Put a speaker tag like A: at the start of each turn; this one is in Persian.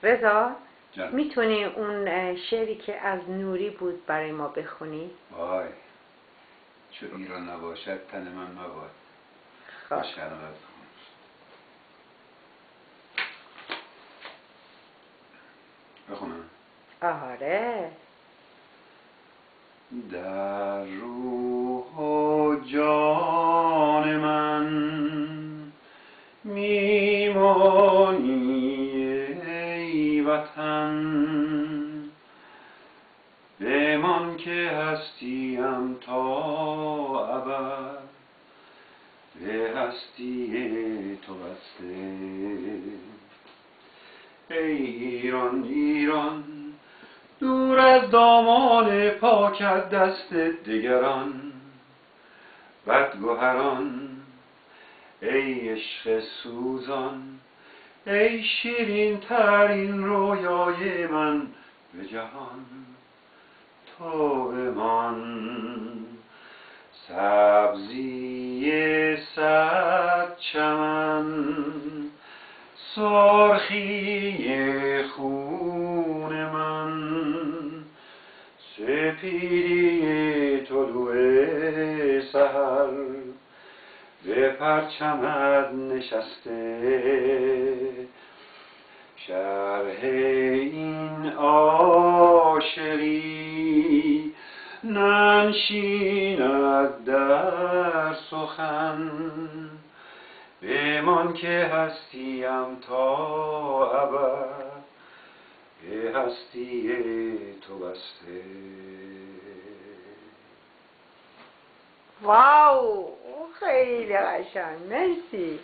A: رضا
B: جان.
A: میتونی اون شعری که از نوری بود برای ما بخونی؟
B: وای چو ایران نباشد تن من مباد.
A: خب
B: باش کردم از بخونم.
A: آره.
B: در روح و جان من میمانی ای وطن، بمان که هستیم تا ابد به هستی تو بسته. ای ایران ایران دور از دامان پاکت دست دگران، بدگهران ای عشق سوزان، ای شیرین ترین رویای من به جهان. تو بمان سبزی صد چمن، سرخی خون من، سپیدی طلوع سحر به پرچمت نشسته. شرح این عاشقی ننشیند در سخن، بمان که هستیم تا ابد به هستی تو بسته.
A: واو خیلی قشنگ، مرسی.